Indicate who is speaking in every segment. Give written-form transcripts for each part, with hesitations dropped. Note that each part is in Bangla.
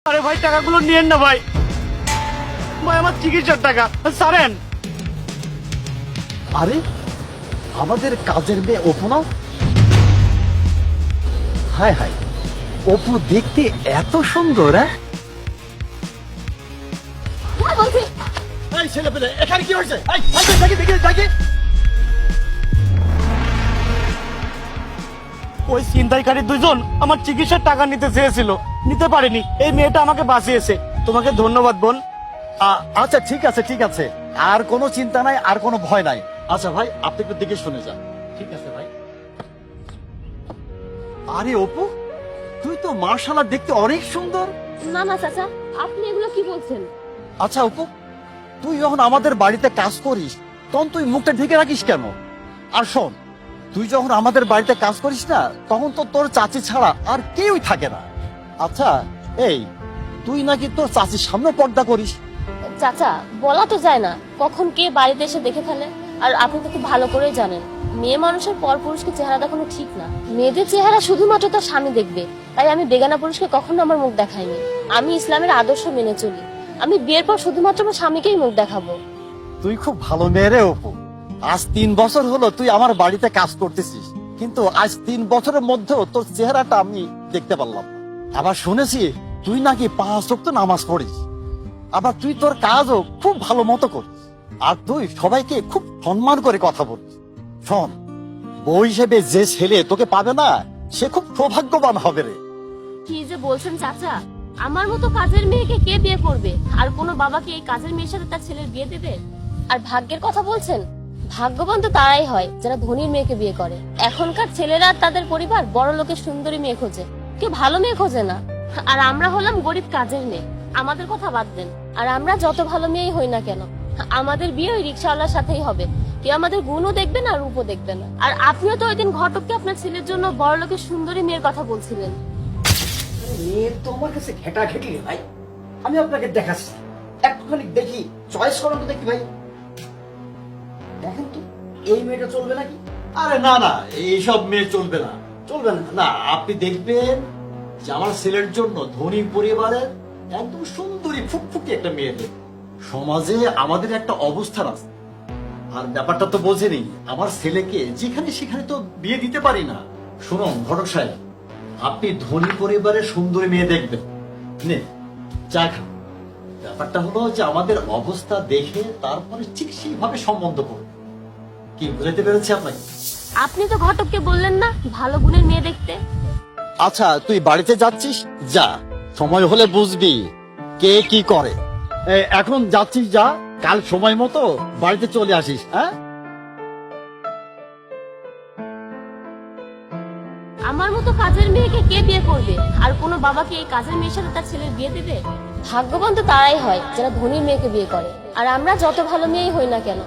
Speaker 1: আরে ভাই টাকাগুলো নিয়েন না ভাই, ভাই আমার চিকিৎসার টাকা সারেন।
Speaker 2: আরে আমাদের কাজের মেয়ে অপু না? হায় হায়, অপু দেখতে এত সুন্দর। এই ছেলে পেলে এখানে কি হয়েছে? দেখি
Speaker 1: ওই ছিনতাইকারী দুজন আমার চিকিৎসার টাকা নিতে চেয়েছিল, নিতে পারেনি। এই মেয়েটা আমাকে বাঁচিয়েছে, তোমাকে ধন্যবাদ বোন।
Speaker 2: আচ্ছা ঠিক আছে ঠিক আছে, আর কোনো চিন্তা নাই, আর কোনো ভয় নাই। আচ্ছা ভাই, আপনি একটু দিকে শুনে যান।
Speaker 1: ঠিক আছে ভাই।
Speaker 2: আরে অপু, তুই তো মার্শাল্লাহ দেখতে অনেক সুন্দর।
Speaker 3: না না চাচা, আপনি এগুলো কি বলছেন?
Speaker 2: আচ্ছা অপু, তুই যখন আমাদের বাড়িতে কাজ করিস তখন তুই মুখটা ঢেকে রাখিস কেন? আর শোন, তুই যখন আমাদের বাড়িতে কাজ করিস না তখন তো তোর চাচি ছাড়া আর কেউই থাকে না। আচ্ছা এই, তুই নাকি তোর চাচির সামনে পর্দা করিস?
Speaker 3: চাচা, বলা তো যায় না কখন কে বাড়িতে এসে দেখে ফেলে। আর আপনি তো খুব ভালো করেই জানেন মেয়ে মানুষের পর পুরুষকে চেহারা দেখানো ঠিক না। মেয়েদের চেহারা শুধুমাত্র তার স্বামী দেখবে, তাই আমি বেগানা পুরুষকে কখনো আমার মুখ দেখাইনি। আমি ইসলামের আদর্শ মেনে চলি। আমি বিয়ের পর শুধুমাত্র আমার স্বামীকেই মুখ দেখাবো।
Speaker 2: তুই খুব ভালো মেয়ে রে অপু। আজ 3 বছর হলো তুই আমার বাড়িতে কাজ করতেছিস, কিন্তু আজ 3 বছরের মধ্যেও তোর চেহারাটা আমি দেখতে পারলাম। আবার শুনেছি তুই নাকি 5 ওয়াক্ত নামাজ পড়িস, আবার তুই তোর কাজও খুব ভালো মতো করিস, আর তুই সবাইকে খুব সম্মান করে কথা বলিস। শোন, বউ হিসেবে যে ছেলে তোকে পাবে না সে খুব সৌভাগ্যবান হবে রে।
Speaker 3: কি যে বলছেন চাচা, আমার মতো কাজের মেয়েকে কে বিয়ে করবে? আর কোনো বাবা কি এই কাজের মেয়ের সাথে তার ছেলের বিয়ে দেবে? আর ভাগ্যের কথা বলছেন, ভাগ্যবান তো তারাই হয় যারা ধনীর মেয়েকে বিয়ে করে। এখনকার ছেলেরা তাদের পরিবার বড় লোকের সুন্দরী মেয়ে খোঁজে, কেউ ভালো মেয়ে খোঁজে না। আর আমরা হলাম গরিব কাজের মেয়ে, আমাদের কথা বাদ দেন। আর আমরা যত ভালো মেয়েই হই না কেন, আমাদের বিয়ে ওই রিক্সাওয়ালার সাথেই হবে। কেউ আমাদের গুণও দেখবে না, রূপও দেখবে না। আর আপনিও তো ওই দিন ঘটককে আপনার ছেলের জন্য বড় লোকের সুন্দরী মেয়ের কথা বলছিলেন।
Speaker 4: মেয়ের তো আমার কাছে ঘেটা ঘেটি রে ভাই। আমি আপনাকে দেখাচ্ছি, একটুখানি দেখি, চয়েস করুন তো দেখি ভাই। দেখেন তো এই মেয়েটা চলবে নাকি?
Speaker 2: আরে না না, এইসব মেয়ে চলবে না।
Speaker 4: চলবে না?
Speaker 2: না, আপনি দেখবেন যে আমার ছেলের জন্য ধনী পরিবারের একদম সুন্দরী ফুটফুটি একটা মেয়ে দেবে। সমাজে আমাদের একটা অবস্থান আছে, আর ব্যাপারটা তো বোঝেনি। আমার ছেলেকে যেখানে সেখানে তো বিয়ে দিতে পারি না। শুনুন ঘটক সাহেব, আপনি ধনী পরিবারের সুন্দরী মেয়ে দেখবেন, নে চা খান। ব্যাপারটা হলো যে আমাদের অবস্থা দেখে তারপরে ঠিক সেইভাবে সম্বন্ধ করুন। কি বুঝাইতে পেরেছি আপনাকে?
Speaker 3: আপনি তো ঘটককে বললেন না ভালো গুণের মেয়ে দেখতে?
Speaker 2: আচ্ছা তুই বাড়িতে যাচ্ছিস, যা, সময় হলে বুঝবি কে কি করে। এখন যাচ্ছিস, যা, কাল সময় মতো বাড়িতে চলে আসিস। হ্যাঁ,
Speaker 3: আমার মতো কাজের মেয়েকে কে বিয়ে করবে? আর কোনো বাবা কি এই কাজের মেয়ের সাথে তার ছেলের বিয়ে দেবে? ভাগ্যবান তো তারাই হয় যারা ধনীর মেয়েকে বিয়ে করে। আর আমরা যত ভালো মেয়েই হই না কেন,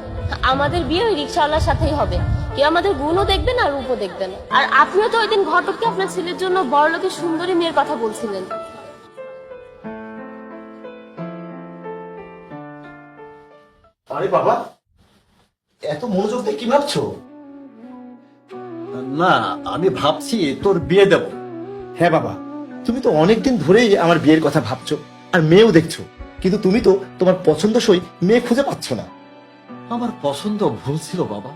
Speaker 3: আমাদের বিয়ে ওই রিক্সাওয়ালার সাথেই হবে। কেউ আমাদের গুণও দেখবে না, রূপও দেখবে না। আর আপনিও তো ওই দিন ঘটককে আপনার ছেলের জন্য বড় লোকের সুন্দরী মেয়ের কথা বলছিলেন।
Speaker 4: আরে বাবা, এত মনোযোগ দিয়ে কি ভাবছো?
Speaker 2: না, আমি ভাবছি তোর বিয়ে দেব।
Speaker 4: হ্যাঁ বাবা, তুমি তো অনেকদিন ধরেই আমার বিয়ের কথা ভাবছো, আর মেয়েও দেখছো, কিন্তু তুমি তো তোমার পছন্দসই মেয়ে খুঁজে পাচ্ছ না।
Speaker 2: আমার পছন্দ ভুল ছিল বাবা,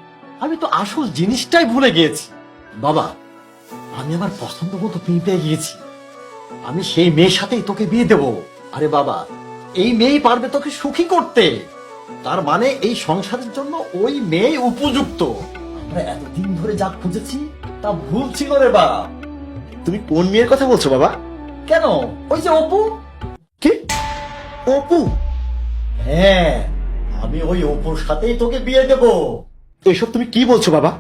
Speaker 2: আমি তো আসল জিনিসটাই ভুলে গিয়েছি। বাবা, আমি আমার পছন্দ মতো মেয়ে পেয়ে গিয়েছি, আমি সেই মেয়ের সাথেই তোকে বিয়ে দেব। আরে বাবা, এই মেয়েই পারবে তোকে সুখী করতে। তার মানে এই সংসারের জন্য ওই মেয়ে উপযুক্ত। আমরা এতদিন ধরে যা খুঁজেছি তা ভুল ছিল রে বাবা।
Speaker 4: তুমি কোন মেয়ের কথা বলছো বাবা?
Speaker 2: কেন, ওই যে অপু।
Speaker 4: কি? অপু?
Speaker 2: হ্যাঁ, আমি ওই অপুর সাথেই তোকে বিয়ে দেব।
Speaker 4: এসব তুমি কি বলছো বাবা?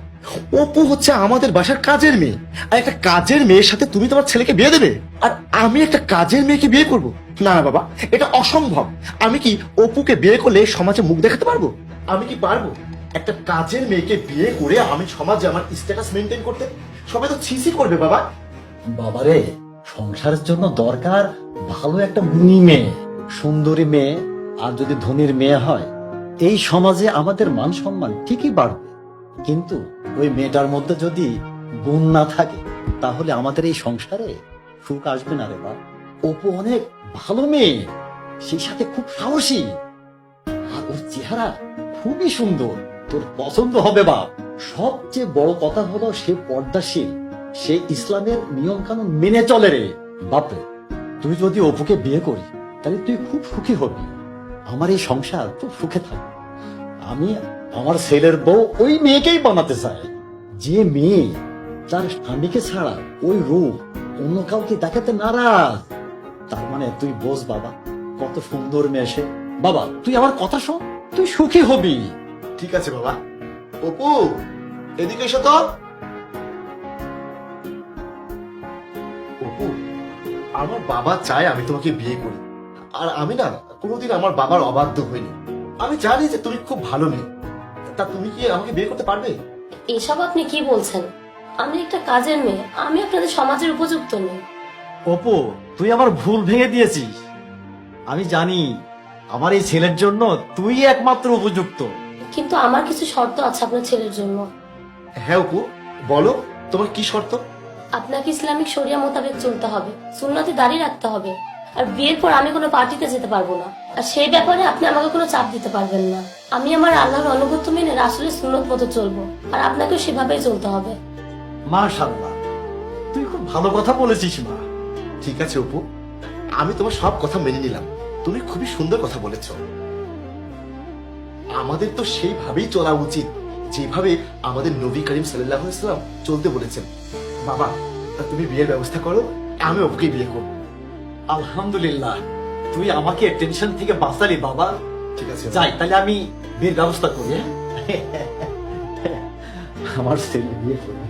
Speaker 4: অপু হচ্ছে আমাদের বাসার কাজের মেয়ে, আর একটা কাজের মেয়ের সাথে তুমি তোমার ছেলেকে বিয়ে দেবে, আর আমি একটা কাজের মেয়েকে বিয়ে করব? না না বাবা, এটা অসম্ভব। আমি কি অপুকে বিয়ে করলে সমাজে মুখ দেখাতে পারবো? আমি কি পারবো একটা কাজের মেয়েকে বিয়ে করে আমি সমাজে আমার স্ট্যাটাস মেনটেন করতে? সবাই তো ছিছি করবে বাবা।
Speaker 2: বাবারে, সংসারের জন্য দরকার ভালো একটা গুণী মেয়ে, সুন্দরী মেয়ে। আর যদি ধনীর মেয়ে হয়, এই সমাজে আমাদের মান সম্মান ঠিকই বাড়বে। কিন্তু ওই মেয়েটার মধ্যে যদি গুণ না থাকে, তাহলে আমাদের এই সংসারে সুখ আসবে না রে বাবা। অপু অনেক ভালো মেয়ে, সেই সাথে খুব সাহসী, আর ওর চেহারা খুবই সুন্দর, তোর পছন্দ হবে বাপ। সবচেয়ে বড় কথা হলো সে পর্দাশীল, সে ইসলামের নিয়ম কানুন মেনে চলে রে বাপরে। তুই যদি অপুকে বিয়ে করি তাহলে তুই খুব সুখী হবি, আমার এই সংসার খুব সুখে থাকবে। আমি আমার ছেলের বউ ওই মেয়েকেই বানাতে চাই, যে মেয়ে তার স্বামীকে ছাড়া ওই রূপ অন্য কাউকে দেখাতে নারাজ। তার মানে তুই বোঝ বাবা, কত সুন্দর মেয়ে সে। বাবা তুই আমার কথা শোন, তুই সুখী হবি।
Speaker 4: ঠিক আছে বাবা। অপু, এদিকে এসো তো। অপু, আমার বাবা চায় আমি তোমাকে বিয়ে করি, আর আমি না কোনোদিন আমার বাবার অবাধ্য হইনি। আমি জানি যে তুমি খুব ভালো মেয়ে, তা তুমি কি আমাকে বিয়ে করতে পারবে?
Speaker 3: এসব আপনি কি বলছেন? আমি একটা কাজের মেয়ে, আমি আপনাদের সমাজের উপযুক্ত নই।
Speaker 2: অপু তুই আমার ভুল ভেঙে দিয়েছিস। আমি জানি আমার এই ছেলের জন্য তুই একমাত্র উপযুক্ত।
Speaker 3: কিন্তু আমার কিছু শর্ত আছে আপনার ছেলের জন্য।
Speaker 4: হ্যাঁ অপু, বলো তোমার কি শর্ত?
Speaker 3: আপনাকে ইসলামিক শরিয়া মোতাবেক চলতে হবে, সুন্নতে দাঁড়িয়ে রাখতে হবে, আর বিয়ের পর আমি কোনো পার্টিতে যেতে পারবো না, আর সেই ব্যাপারে আপনি আমাকে কোনো চাপ দিতে পারবেন না। আমি আমার আল্লাহর অনুগত্য মেনে রাসূলের সুন্নত মতো চলবো, আর আপনাকেও সেভাবেই চলতে হবে।
Speaker 2: মাশাআল্লাহ, তুই খুব ভালো কথা বলেছিস মা।
Speaker 4: ঠিক আছে অপু, আমি তোমার সব কথা মেনে নিলাম, তুমি খুবই সুন্দর কথা বলেছ। আমাদের তো সেইভাবেই চলা উচিত যেভাবে আমাদের নবী করিম সাল্লাল্লাহু আলাইহি ওয়াসাল্লাম চলতে বলেছেন। বাবা, তা তুমি বিয়ের ব্যবস্থা করো, আমি অপুকে বিয়ে করবো।
Speaker 2: আলহামদুলিল্লাহ, তুই আমাকে টেনশন থেকে বাঁচালি বাবা।
Speaker 4: ঠিক আছে
Speaker 2: যাই তাহলে আমি বিয়ের ব্যবস্থা করি। হ্যাঁ? আমার ছেলে বিয়ে করবে।